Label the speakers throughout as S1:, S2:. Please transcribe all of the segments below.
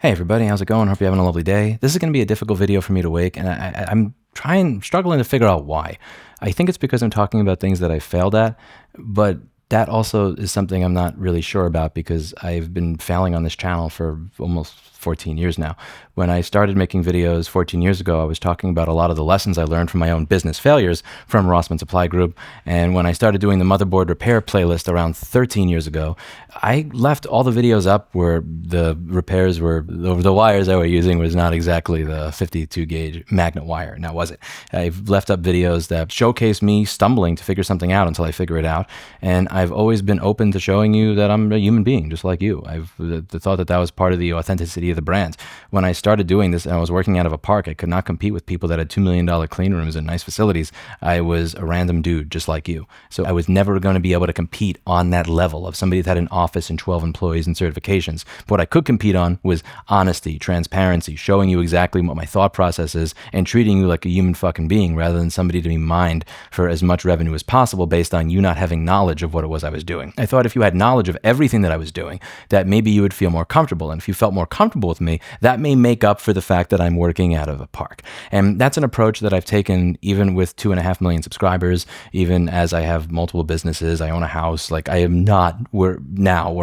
S1: Hey everybody, how's it going? Hope you're having a lovely day. This is going to be a difficult video for me to make, and I'm struggling to figure out why. I think it's because I'm talking about things that I failed at, but that also is something I'm not really sure about because I've been failing on this channel for almost 14 years now. When I started making videos 14 years ago, I was talking about a lot of the lessons I learned from my own business failures from Rossman Supply Group. And when I started doing the motherboard repair playlist around 13 years ago, I left all the videos up where the repairs were, the wires I was using was not exactly the 52 gauge magnet wire. Now, was it? I've left up videos that showcase me stumbling to figure something out until I figure it out. And I've always been open to showing you that I'm a human being, just like you. I've thought that that was part of the authenticity of the brand. When I started doing this and I was working out of a park, I could not compete with people that had $2 million clean rooms and nice facilities. I was a random dude just like you. So I was never going to be able to compete on that level of somebody that had an office and 12 employees and certifications. But what I could compete on was honesty, transparency, showing you exactly what my thought process is and treating you like a human fucking being rather than somebody to be mined for as much revenue as possible based on you not having knowledge of what it was I was doing. I thought if you had knowledge of everything that I was doing, that maybe you would feel more comfortable. And if you felt more comfortable with me, that may make up for the fact that I'm working out of a park. And that's an approach that I've taken even with 2.5 million subscribers, even as I have multiple businesses, I own a house. Like I am not where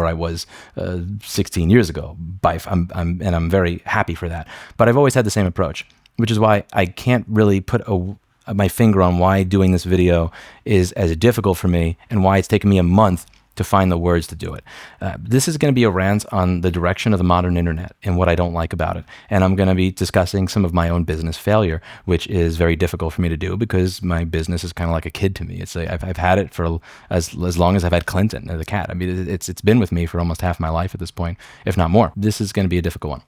S1: I was 16 years ago. And I'm very happy for that. But I've always had the same approach, which is why I can't really put my finger on why doing this video is as difficult for me and why it's taken me a month to find the words to do it. This is going to be a rant on the direction of the modern internet and what I don't like about it. And I'm going to be discussing some of my own business failure, which is very difficult for me to do because my business is kind of like a kid to me. It's like I've had it for as long as I've had Clinton, the cat. I mean, it's been with me for almost half my life at this point, if not more. This is going to be a difficult one.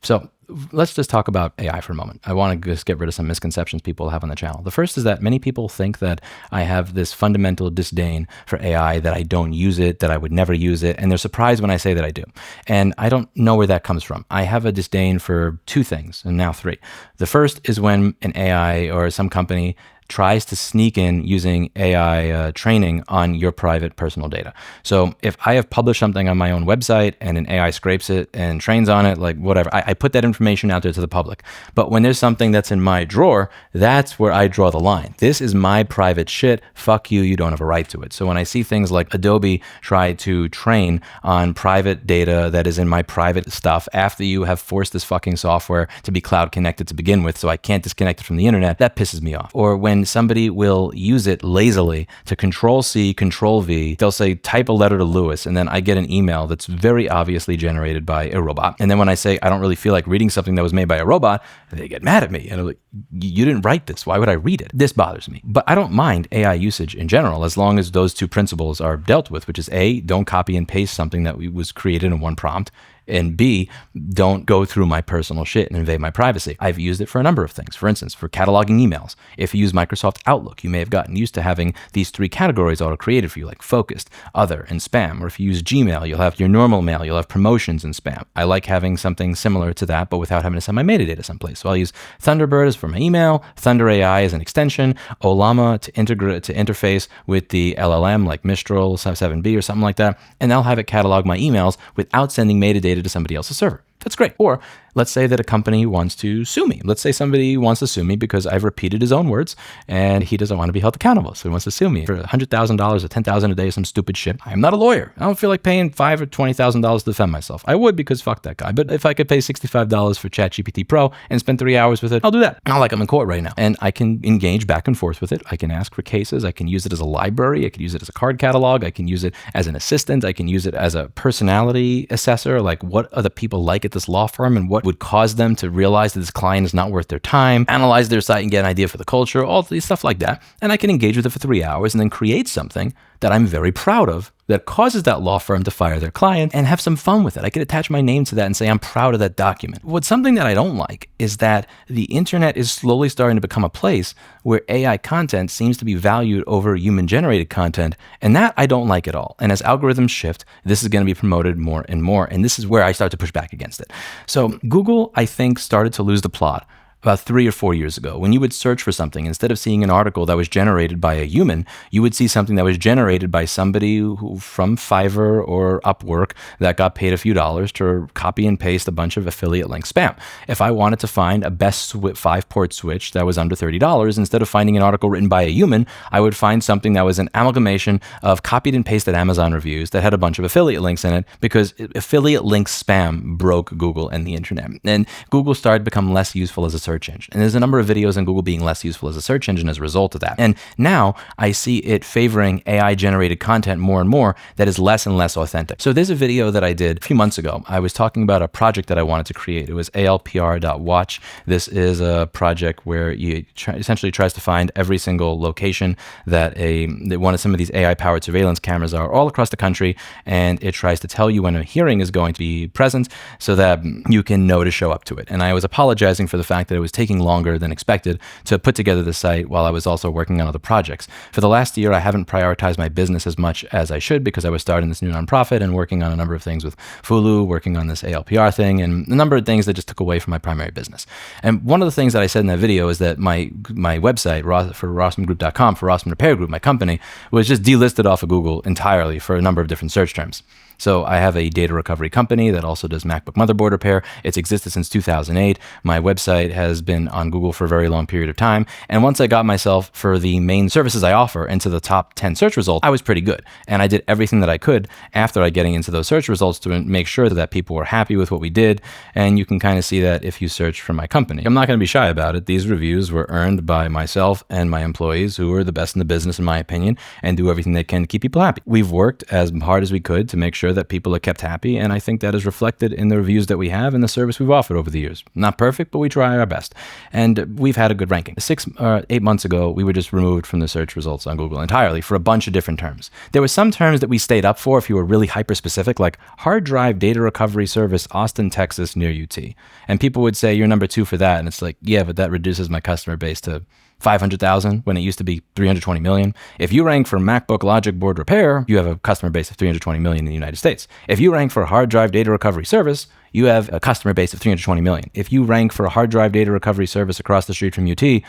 S1: So let's just talk about AI for a moment. I want to just get rid of some misconceptions people have on the channel. The first is that many people think that I have this fundamental disdain for AI, that I don't use it, that I would never use it, and they're surprised when I say that I do. And I don't know where that comes from. I have a disdain for two things, and now three. The first is when an AI or some company tries to sneak in using AI training on your private personal data. So if I have published something on my own website and an AI scrapes it and trains on it, like whatever, I put that information out there to the public. But when there's something that's in my drawer, that's where I draw the line. This is my private shit. Fuck you, you don't have a right to it. So when I see things like Adobe try to train on private data that is in my private stuff after you have forced this fucking software to be cloud connected to begin with, so I can't disconnect it from the internet, that pisses me off. Or when somebody will use it lazily to Control-C, Control-V, they'll say, type a letter to Lewis, and then I get an email that's very obviously generated by a robot. And then when I say, I don't really feel like reading something that was made by a robot, they get mad at me. And I'm like, you didn't write this. Why would I read it? This bothers me. But I don't mind AI usage in general, as long as those two principles are dealt with, which is A, don't copy and paste something that was created in one prompt, and B, don't go through my personal shit and invade my privacy. I've used it for a number of things. For instance, for cataloging emails. If you use Microsoft Outlook, you may have gotten used to having these three categories auto-created for you, like focused, other, and spam. Or if you use Gmail, you'll have your normal mail, you'll have promotions and spam. I like having something similar to that, but without having to send my metadata someplace. So I'll use Thunderbird as for my email, Thunder AI as an extension, Olama to interface with the LLM, like Mistral 7B or something like that, and I'll have it catalog my emails without sending metadata to somebody else's server. That's great. Or let's say that a company wants to sue me. Let's say somebody wants to sue me because I've repeated his own words and he doesn't want to be held accountable. So he wants to sue me for $100,000 or $10,000 a day, some stupid shit. I'm not a lawyer. I don't feel like paying $5,000 or $20,000 to defend myself. I would, because fuck that guy. But if I could pay $65 for ChatGPT Pro and spend 3 hours with it, I'll do that. Not like I'm in court right now. And I can engage back and forth with it. I can ask for cases. I can use it as a library. I can use it as a card catalog. I can use it as an assistant. I can use it as a personality assessor. Like, what are the people like at this law firm and what would cause them to realize that this client is not worth their time, analyze their site and get an idea for the culture, all these stuff like that. And I can engage with it for 3 hours and then create something that I'm very proud of that causes that law firm to fire their client and have some fun with it. I could attach my name to that and say, I'm proud of that document. What's something that I don't like is that the internet is slowly starting to become a place where AI content seems to be valued over human generated content. And that I don't like at all. And as algorithms shift, this is going to be promoted more and more. And this is where I start to push back against it. So Google, I think, started to lose the plot about 3 or 4 years ago. When you would search for something, instead of seeing an article that was generated by a human, you would see something that was generated by somebody who, from Fiverr or Upwork, that got paid a few dollars to copy and paste a bunch of affiliate link spam. If I wanted to find a best 5-port switch that was under $30, instead of finding an article written by a human, I would find something that was an amalgamation of copied and pasted Amazon reviews that had a bunch of affiliate links in it, because affiliate link spam broke Google and the internet. And Google started to become less useful as a search engine. And there's a number of videos on Google being less useful as a search engine as a result of that. And now I see it favoring AI generated content more and more that is less and less authentic. So there's a video that I did a few months ago. I was talking about a project that I wanted to create. It was alpr.watch. This is a project where you essentially tries to find every single location that one of some of these AI powered surveillance cameras are all across the country. And it tries to tell you when a hearing is going to be present so that you can know to show up to it. And I was apologizing for the fact that it was taking longer than expected to put together the site while I was also working on other projects. For the last year, I haven't prioritized my business as much as I should because I was starting this new nonprofit and working on a number of things with Fulu, working on this ALPR thing, and a number of things that just took away from my primary business. And one of the things that I said in that video is that my website for rossmangroup.com, for Rossman Repair Group, my company, was just delisted off of Google entirely for a number of different search terms. So I have a data recovery company that also does MacBook motherboard repair. It's existed since 2008. My website has been on Google for a very long period of time. And once I got myself for the main services I offer into the top 10 search results, I was pretty good. And I did everything that I could after I getting into those search results to make sure that people were happy with what we did. And you can kind of see that if you search for my company. I'm not going to be shy about it. These reviews were earned by myself and my employees, who are the best in the business, in my opinion, and do everything they can to keep people happy. We've worked as hard as we could to make sure that people are kept happy, and I think that is reflected in the reviews that we have and the service we've offered over the years. Not perfect, but we try our best. And we've had a good ranking. 6 or 8 months ago, we were just removed from the search results on Google entirely for a bunch of different terms. There were some terms that we stayed up for if you were really hyper-specific, like hard drive data recovery service, Austin, Texas, near UT. And people would say, you're number 2 for that. And it's like, yeah, but that reduces my customer base to 500,000 when it used to be 320 million. If you rank for MacBook Logic board repair, you have a customer base of 320 million in the United States. If you rank for hard drive data recovery service, you have a customer base of 320 million. If you rank for a hard drive data recovery service across the street from UT,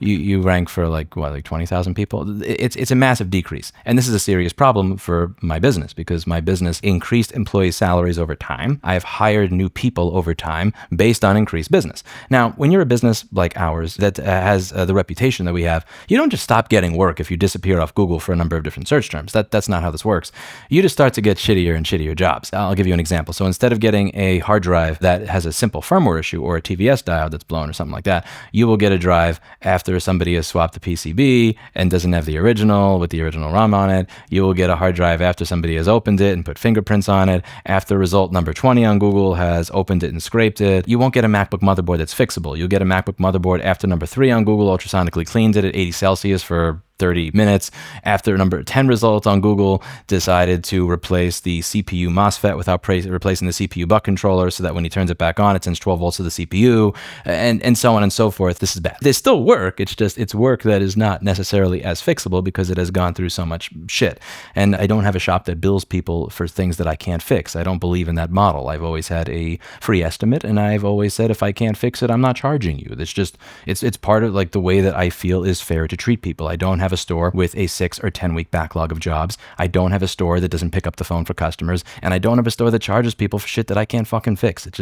S1: you rank for like 20,000 people. It's a massive decrease. And this is a serious problem for my business because my business increased employee salaries over time. I've hired new people over time based on increased business. Now, when you're a business like ours that has the reputation that we have, you don't just stop getting work if you disappear off Google for a number of different search terms. That's not how this works. You just start to get shittier and shittier jobs. I'll give you an example. So instead of getting a hard drive that has a simple firmware issue or a TVS diode that's blown or something like that, you will get a drive after somebody has swapped the PCB and doesn't have the original with the original ROM on it. You will get a hard drive after somebody has opened it and put fingerprints on it. After result number 20 on Google has opened it and scraped it. You won't get a MacBook motherboard that's fixable. You'll get a MacBook motherboard after number 3 on Google ultrasonically cleaned it at 80 Celsius for 30 minutes. After number 10 results on Google decided to replace the CPU MOSFET without replacing the CPU buck controller so that when he turns it back on, it sends 12 volts to the CPU, and so on and so forth. This is bad. They still work. It's just, it's work that is not necessarily as fixable because it has gone through so much shit. And I don't have a shop that bills people for things that I can't fix. I don't believe in that model. I've always had a free estimate, and I've always said, if I can't fix it, I'm not charging you. It's just, it's part of like the way that I feel is fair to treat people. I don't have a store with a 6 or 10 week backlog of jobs. I don't have a store that doesn't pick up the phone for customers, and I don't have a store that charges people for shit that I can't fucking fix. It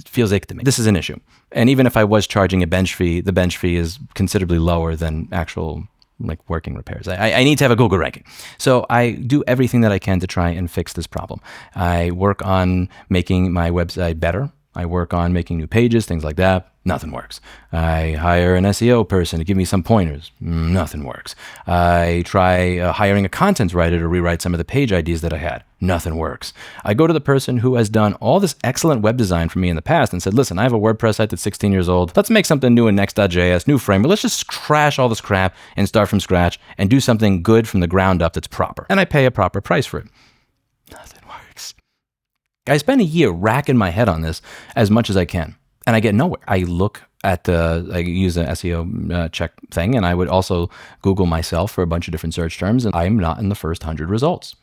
S1: feels ick to me. This is an issue. And even if I was charging a bench fee, the bench fee is considerably lower than actual like working repairs. I need to have a Google ranking. So I do everything that I can to try and fix this problem. I work on making my website better. I work on making new pages, things like that. Nothing works. I hire an SEO person to give me some pointers. Nothing works. I try hiring a content writer to rewrite some of the page ideas that I had. Nothing works. I go to the person who has done all this excellent web design for me in the past and said, listen, I have a WordPress site that's 16 years old. Let's make something new in Next.js, new framework. Let's just crash all this crap and start from scratch and do something good from the ground up that's proper. And I pay a proper price for it. Nothing works. I spend a year racking my head on this as much as I can. And I get nowhere. I look at I use an SEO check thing, and I would also Google myself for a bunch of different search terms, and I'm not in the first 100 results.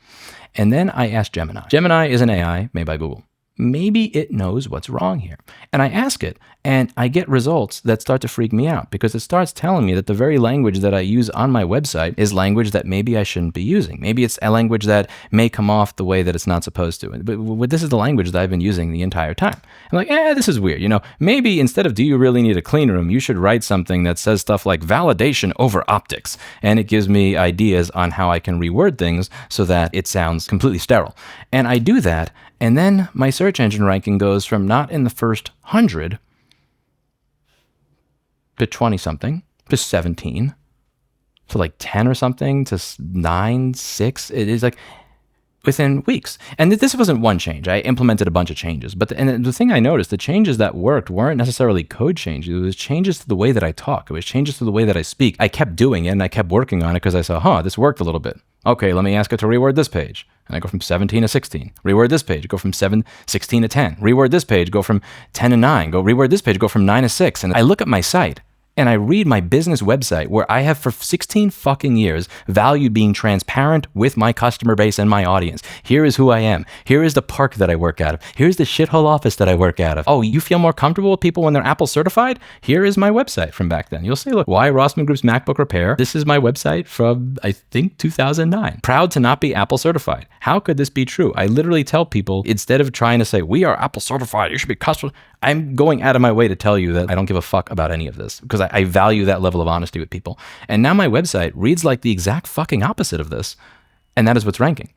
S1: And then I asked Gemini. Gemini is an AI made by Google. maybe it knows what's wrong here. And I ask it, and I get results that start to freak me out because it starts telling me that the very language that I use on my website is language that maybe I shouldn't be using. Maybe it's a language that may come off the way that it's not supposed to. But this is the language that I've been using the entire time. I'm like, this is weird. Maybe instead of do you really need a clean room, you should write something that says stuff like validation over optics. And it gives me ideas on how I can reword things so that it sounds completely sterile. And I do that. And then my search engine ranking goes from not in the first 100 to 20-something to 17 to like 10 or something to 9, 6. It is like within weeks. And this wasn't one change. I implemented a bunch of changes. But the thing I noticed, the changes that worked weren't necessarily code changes. It was changes to the way that I talk. It was changes to the way that I speak. I kept doing it and I kept working on it because I saw, this worked a little bit. Okay, let me ask it to reword this page. And I go from 17 to 16. Reword this page, go from 16 to 10. Reword this page, go from 10 to 9. Go reword this page, go from 9 to 6. And I look at my site and I read my business website where I have for 16 fucking years valued being transparent with my customer base and my audience. Here is who I am. Here is the park that I work out of. Here's the shithole office that I work out of. Oh, you feel more comfortable with people when they're Apple certified? Here is my website from back then. You'll see, look, why Rossman Group's MacBook Repair. This is my website from, I think, 2009. Proud to not be Apple certified. How could this be true? I literally tell people, instead of trying to say, we are Apple certified, you should be customer, I'm going out of my way to tell you that I don't give a fuck about any of this because I value that level of honesty with people. And now my website reads like the exact fucking opposite of this. And that is what's ranking.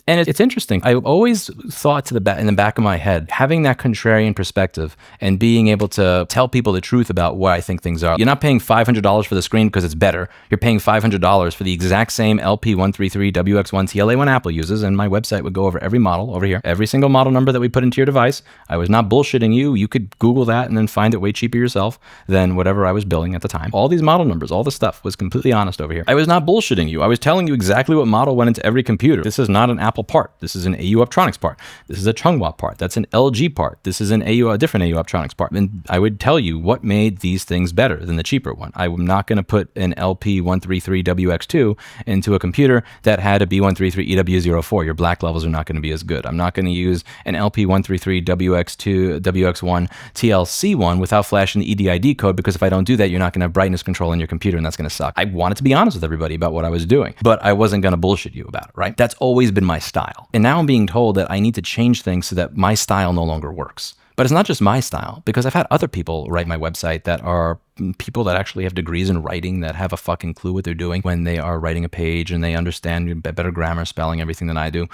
S1: And it's interesting. I always thought in the back of my head, having that contrarian perspective and being able to tell people the truth about where I think things are. You're not paying $500 for the screen because it's better. You're paying $500 for the exact same LP133 WX1 TLA1 Apple uses, and my website would go over every model over here, every single model number that we put into your device. I was not bullshitting you. You could Google that and then find it way cheaper yourself than whatever I was billing at the time. All these model numbers, all the stuff was completely honest over here. I was not bullshitting you. I was telling you exactly what model went into every computer. This is not an Apple part. This is an AU Optronics part. This is a Chunghwa part. That's an LG part. This is a different AU Optronics part. And I would tell you what made these things better than the cheaper one. I'm not going to put an LP133WX2 into a computer that had a B133EW04. Your black levels are not going to be as good. I'm not going to use an LP133WX2, WX1 TLC1 without flashing the EDID code, because if I don't do that, you're not going to have brightness control in your computer, and that's going to suck. I wanted to be honest with everybody about what I was doing, but I wasn't going to bullshit you about it, right? That's always been my style. And now I'm being told that I need to change things so that my style no longer works. But it's not just my style, because I've had other people write my website that are people that actually have degrees in writing, that have a fucking clue what they're doing when they are writing a page, and they understand better grammar, spelling, everything than I do.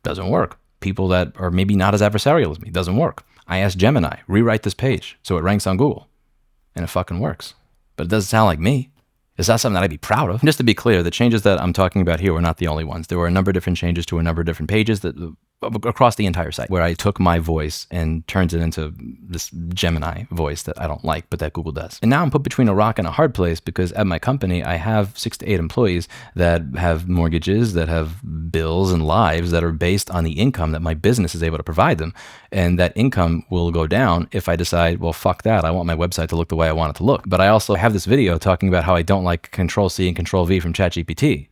S1: Doesn't work. People that are maybe not as adversarial as me, doesn't work. I asked Gemini, rewrite this page so it ranks on Google, and it fucking works. But it doesn't sound like me. It's not something that I'd be proud of. Just to be clear, the changes that I'm talking about here were not the only ones. There were a number of different changes to a number of different pages that across the entire site, where I took my voice and turned it into this Gemini voice that I don't like, but that Google does. And now I'm put between a rock and a hard place, because at my company, I have 6 to 8 employees that have mortgages, that have bills and lives that are based on the income that my business is able to provide them. And that income will go down if I decide, well, fuck that. I want my website to look the way I want it to look. But I also have this video talking about how I don't like Control-C and Control-V from ChatGPT.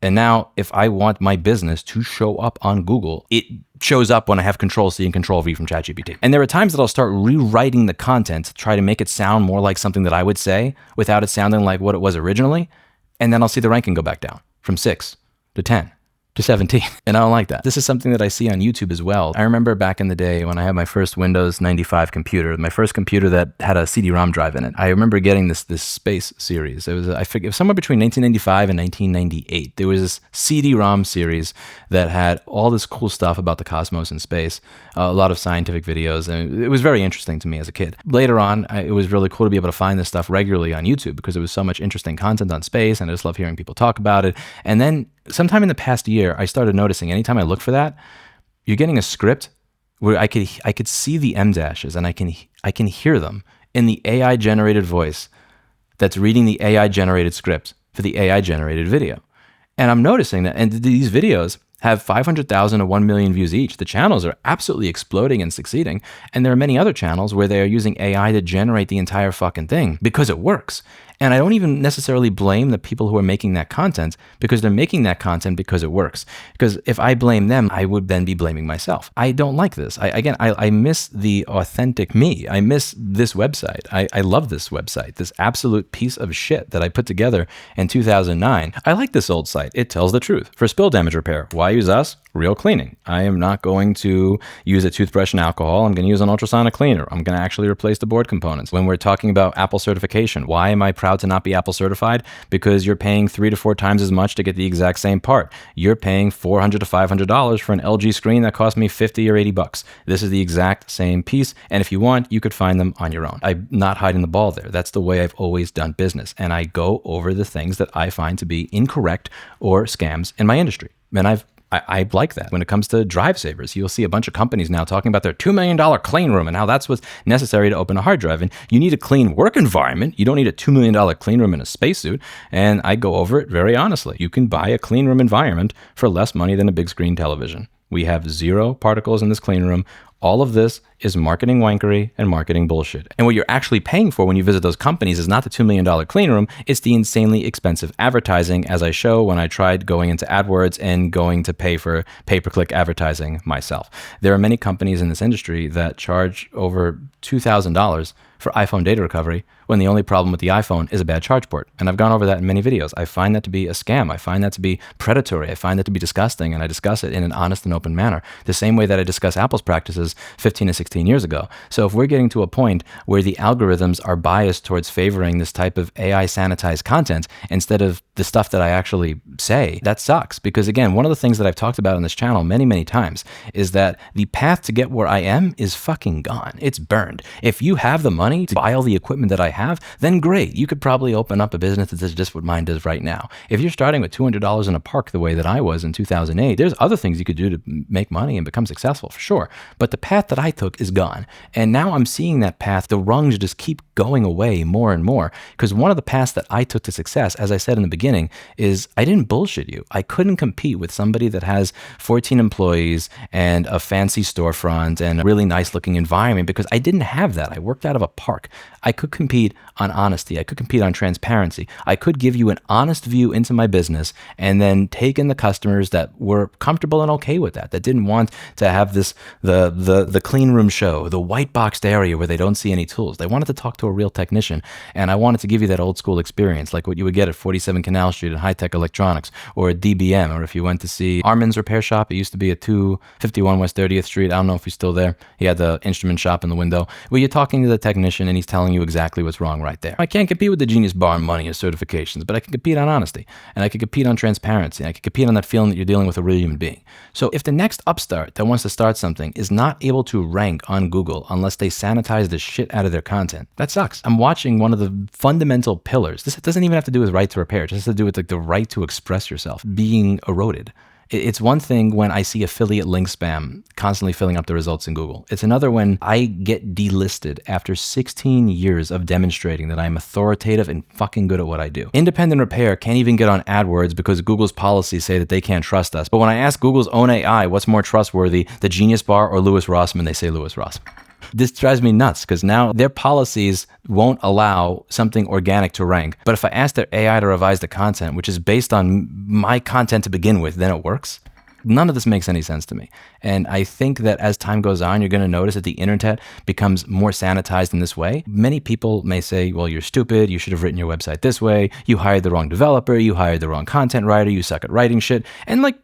S1: And now, if I want my business to show up on Google, it shows up when I have Control-C and Control-V from ChatGPT. And there are times that I'll start rewriting the content to try to make it sound more like something that I would say without it sounding like what it was originally. And then I'll see the ranking go back down from 6 to 10 to 17. And I don't like that. This is something that I see on YouTube as well. I remember back in the day when I had my first Windows 95 computer, my first computer that had a CD-ROM drive in it. I remember getting this Space series. It was, I forget, it was somewhere between 1995 and 1998. There was this CD-ROM series that had all this cool stuff about the cosmos and space, a lot of scientific videos, and it was very interesting to me as a kid. Later on, it was really cool to be able to find this stuff regularly on YouTube, because there was so much interesting content on space, and I just love hearing people talk about it. And then sometime in the past year, I started noticing anytime I look for that, you're getting a script where I could see the M dashes, and I can hear them in the AI generated voice that's reading the AI generated script for the AI generated video. And I'm noticing that, and these videos, have 500,000 to 1 million views each. The channels are absolutely exploding and succeeding. And there are many other channels where they are using AI to generate the entire fucking thing because it works. And I don't even necessarily blame the people who are making that content, because they're making that content because it works. Because if I blame them, I would then be blaming myself. I don't like this. I miss the authentic me. I miss this website. I love this website, this absolute piece of shit that I put together in 2009. I like this old site. It tells the truth. For spill damage repair, why use us? Real cleaning. I am not going to use a toothbrush and alcohol. I'm going to use an ultrasonic cleaner. I'm going to actually replace the board components. When we're talking about Apple certification, why am I proud to not be Apple certified? Because you're paying 3 to 4 times as much to get the exact same part. You're paying $400 to $500 for an LG screen that cost me 50 or 80 bucks. This is the exact same piece. And if you want, you could find them on your own. I'm not hiding the ball there. That's the way I've always done business. And I go over the things that I find to be incorrect or scams in my industry. And I like that. When it comes to drive savers, you'll see a bunch of companies now talking about their $2 million clean room and how that's what's necessary to open a hard drive. And you need a clean work environment. You don't need a $2 million clean room in a spacesuit. And I go over it very honestly. You can buy a clean room environment for less money than a big screen television. We have 0 particles in this clean room. All of this is marketing wankery and marketing bullshit. And what you're actually paying for when you visit those companies is not the $2 million clean room, it's the insanely expensive advertising, as I show when I tried going into AdWords and going to pay for pay-per-click advertising myself. There are many companies in this industry that charge over $2,000 for iPhone data recovery when the only problem with the iPhone is a bad charge port. And I've gone over that in many videos. I find that to be a scam. I find that to be predatory. I find that to be disgusting, and I discuss it in an honest and open manner, the same way that I discuss Apple's practices 15 to 16 years ago. So if we're getting to a point where the algorithms are biased towards favoring this type of AI sanitized content instead of the stuff that I actually say, that sucks. Because again, one of the things that I've talked about on this channel many, many times is that the path to get where I am is fucking gone. It's burned. If you have the money to buy all the equipment that I have, then great. You could probably open up a business that does just what mine does right now. If you're starting with $200 in a park the way that I was in 2008, there's other things you could do to make money and become successful for sure. But the path that I took is gone. And now I'm seeing that path, the rungs just keep going away more and more. Because one of the paths that I took to success, as I said in the beginning, is I didn't bullshit you. I couldn't compete with somebody that has 14 employees and a fancy storefront and a really nice looking environment, because I didn't have that. I worked out of a park. I could compete on honesty. I could compete on transparency. I could give you an honest view into my business and then take in the customers that were comfortable and okay with that didn't want to have this, the clean room show, the white boxed area where they don't see any tools. They wanted to talk to a real technician. And I wanted to give you that old school experience, like what you would get at 47 Canal Street at High Tech Electronics, or at DBM, or if you went to see Armin's repair shop. It used to be at 251 West 30th Street. I don't know if he's still there. He had the instrument shop in the window where you're talking to the technician and he's telling you exactly what's wrong right there. I can't compete with the Genius Bar on money or certifications, but I can compete on honesty, and I can compete on transparency, and I can compete on that feeling that you're dealing with a real human being. So if the next upstart that wants to start something is not able to rank on Google unless they sanitize the shit out of their content, that sucks. I'm watching one of the fundamental pillars. This doesn't even have to do with right to repair. It just has to do with like the right to express yourself being eroded. It's one thing when I see affiliate link spam constantly filling up the results in Google. It's another when I get delisted after 16 years of demonstrating that I'm authoritative and fucking good at what I do. Independent repair can't even get on AdWords because Google's policies say that they can't trust us. But when I ask Google's own AI what's more trustworthy, the Genius Bar or Louis Rossmann, they say Louis Rossmann. This drives me nuts because now their policies won't allow something organic to rank. But if I ask their AI to revise the content, which is based on my content to begin with, then it works. None of this makes any sense to me. And I think that as time goes on, you're going to notice that the internet becomes more sanitized in this way. Many people may say, well, you're stupid. You should have written your website this way. You hired the wrong developer. You hired the wrong content writer. You suck at writing shit. And like,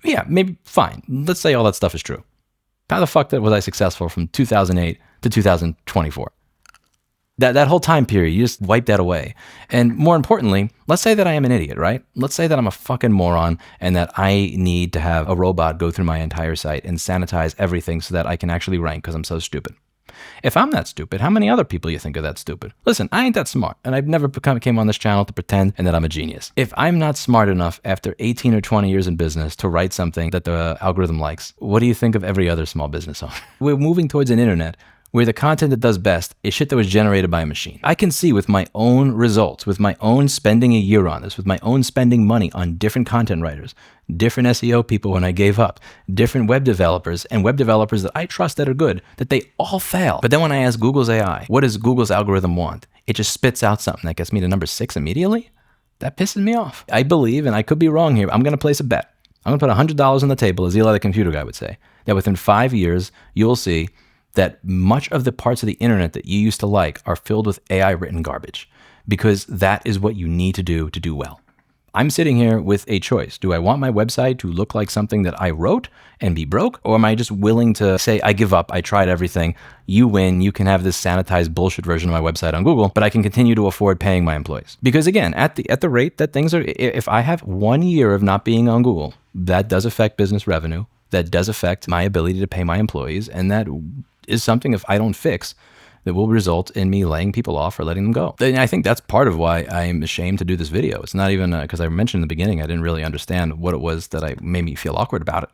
S1: yeah, maybe fine. Let's say all that stuff is true. How the fuck was I successful from 2008 to 2024? That whole time period, you just wipe that away. And more importantly, let's say that I am an idiot, right? Let's say that I'm a fucking moron and that I need to have a robot go through my entire site and sanitize everything so that I can actually rank because I'm so stupid. If I'm that stupid, how many other people you think are that stupid? Listen, I ain't that smart, and I've never came on this channel to pretend and that I'm a genius. If I'm not smart enough after 18 or 20 years in business to write something that the algorithm likes, what do you think of every other small business owner? We're moving towards an internet where the content that does best is shit that was generated by a machine. I can see with my own results, with my own spending a year on this, with my own spending money on different content writers, different SEO people when I gave up, different web developers, and web developers that I trust that are good, that they all fail. But then when I ask Google's AI, what does Google's algorithm want? It just spits out something that gets me to number 6 immediately. That pisses me off. I believe, and I could be wrong here, I'm going to place a bet. I'm going to put $100 on the table, as Eli the computer guy would say, that within 5 years, you'll see that much of the parts of the internet that you used to like are filled with AI written garbage, because that is what you need to do well. I'm sitting here with a choice. Do I want my website to look like something that I wrote and be broke? Or am I just willing to say, I give up, I tried everything, you win, you can have this sanitized bullshit version of my website on Google, but I can continue to afford paying my employees? Because again, at the rate that things are, if I have 1 year of not being on Google, that does affect business revenue, that does affect my ability to pay my employees, and that is something, if I don't fix, that will result in me laying people off or letting them go. And I think that's part of why I'm ashamed to do this video. It's not even because I mentioned in the beginning, I didn't really understand what it was that made me feel awkward about it.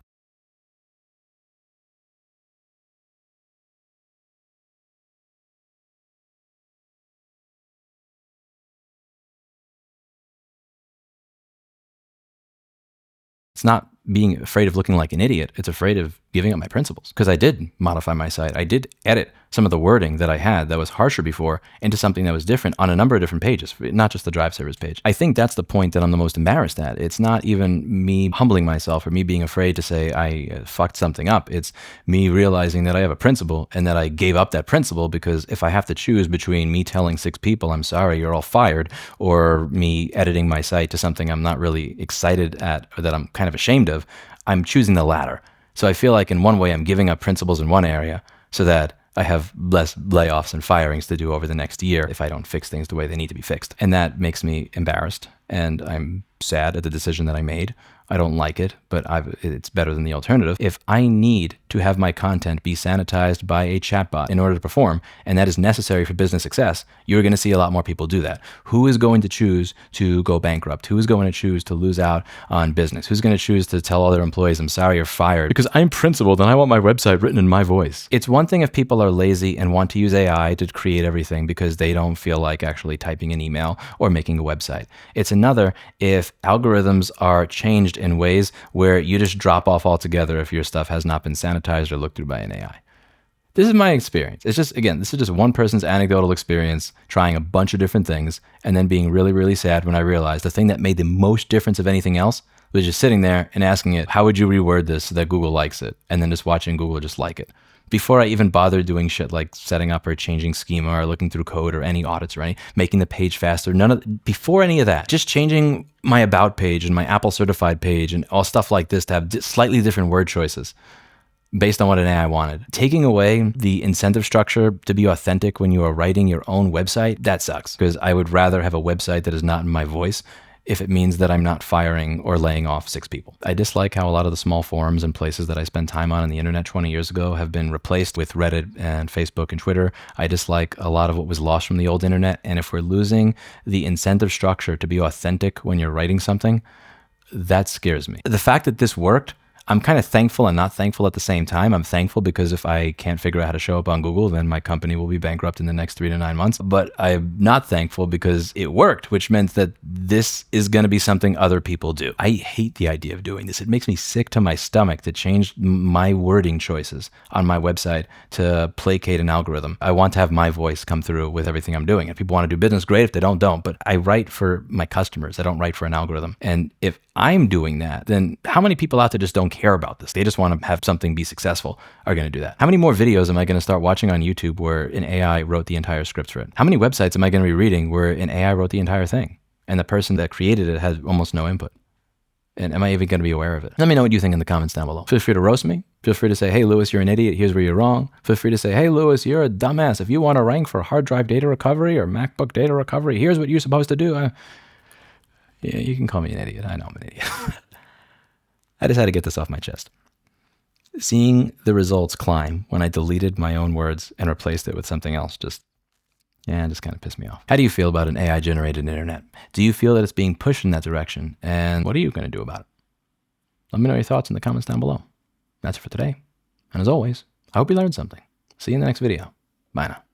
S1: It's not being afraid of looking like an idiot. It's afraid of giving up my principles. Because I did modify my site. I did edit some of the wording that I had that was harsher before into something that was different on a number of different pages, not just the Drive Servers page. I think that's the point that I'm the most embarrassed at. It's not even me humbling myself or me being afraid to say I fucked something up. It's me realizing that I have a principle and that I gave up that principle, because if I have to choose between me telling 6 people, I'm sorry, you're all fired, or me editing my site to something I'm not really excited at or that I'm kind of ashamed of, I'm choosing the latter. So I feel like in one way I'm giving up principles in one area so that I have less layoffs and firings to do over the next year if I don't fix things the way they need to be fixed. And that makes me embarrassed, and I'm sad at the decision that I made. I don't like it, but it's better than the alternative. If I need to have my content be sanitized by a chatbot in order to perform, and that is necessary for business success, you're going to see a lot more people do that. Who is going to choose to go bankrupt? Who is going to choose to lose out on business? Who's going to choose to tell all their employees, I'm sorry, you're fired because I'm principled and I want my website written in my voice? It's one thing if people are lazy and want to use AI to create everything because they don't feel like actually typing an email or making a website. It's another if algorithms are changed in ways where you just drop off altogether if your stuff has not been sanitized or looked through by an AI. This is my experience. It's just, again, this is just one person's anecdotal experience trying a bunch of different things and then being really, really sad when I realized the thing that made the most difference of anything else was just sitting there and asking it, how would you reword this so that Google likes it? And then just watching Google just like it. Before I even bothered doing shit like setting up or changing schema or looking through code or any audits or making the page faster, before any of that, just changing my about page and my Apple certified page and all stuff like this to have slightly different word choices based on what an AI wanted. Taking away the incentive structure to be authentic when you are writing your own website, that sucks, because I would rather have a website that is not in my voice if it means that I'm not firing or laying off 6 people. I dislike how a lot of the small forums and places that I spent time on the internet 20 years ago have been replaced with Reddit and Facebook and Twitter. I dislike a lot of what was lost from the old internet. And if we're losing the incentive structure to be authentic when you're writing something, that scares me. The fact that this worked, I'm kind of thankful and not thankful at the same time. I'm thankful because if I can't figure out how to show up on Google, then my company will be bankrupt in the next 3 to 9 months. But I'm not thankful because it worked, which meant that this is going to be something other people do. I hate the idea of doing this. It makes me sick to my stomach to change my wording choices on my website to placate an algorithm. I want to have my voice come through with everything I'm doing. If people want to do business, great. If they don't. But I write for my customers. I don't write for an algorithm. And if I'm doing that, then how many people out there just don't care about this? They just want to have something be successful, are going to do that. How many more videos am I going to start watching on YouTube where an AI wrote the entire script for it? How many websites am I going to be reading where an AI wrote the entire thing and the person that created it had almost no input? And am I even going to be aware of it? Let me know what you think in the comments down below. Feel free to roast me. Feel free to say, hey, Lewis, you're an idiot. Here's where you're wrong. Feel free to say, hey, Lewis, you're a dumbass. If you want to rank for hard drive data recovery or MacBook data recovery, here's what you're supposed to do. Yeah, you can call me an idiot. I know I'm an idiot. I just had to get this off my chest. Seeing the results climb when I deleted my own words and replaced it with something else just kind of pissed me off. How do you feel about an AI-generated internet? Do you feel that it's being pushed in that direction? And what are you going to do about it? Let me know your thoughts in the comments down below. That's it for today. And as always, I hope you learned something. See you in the next video. Bye now.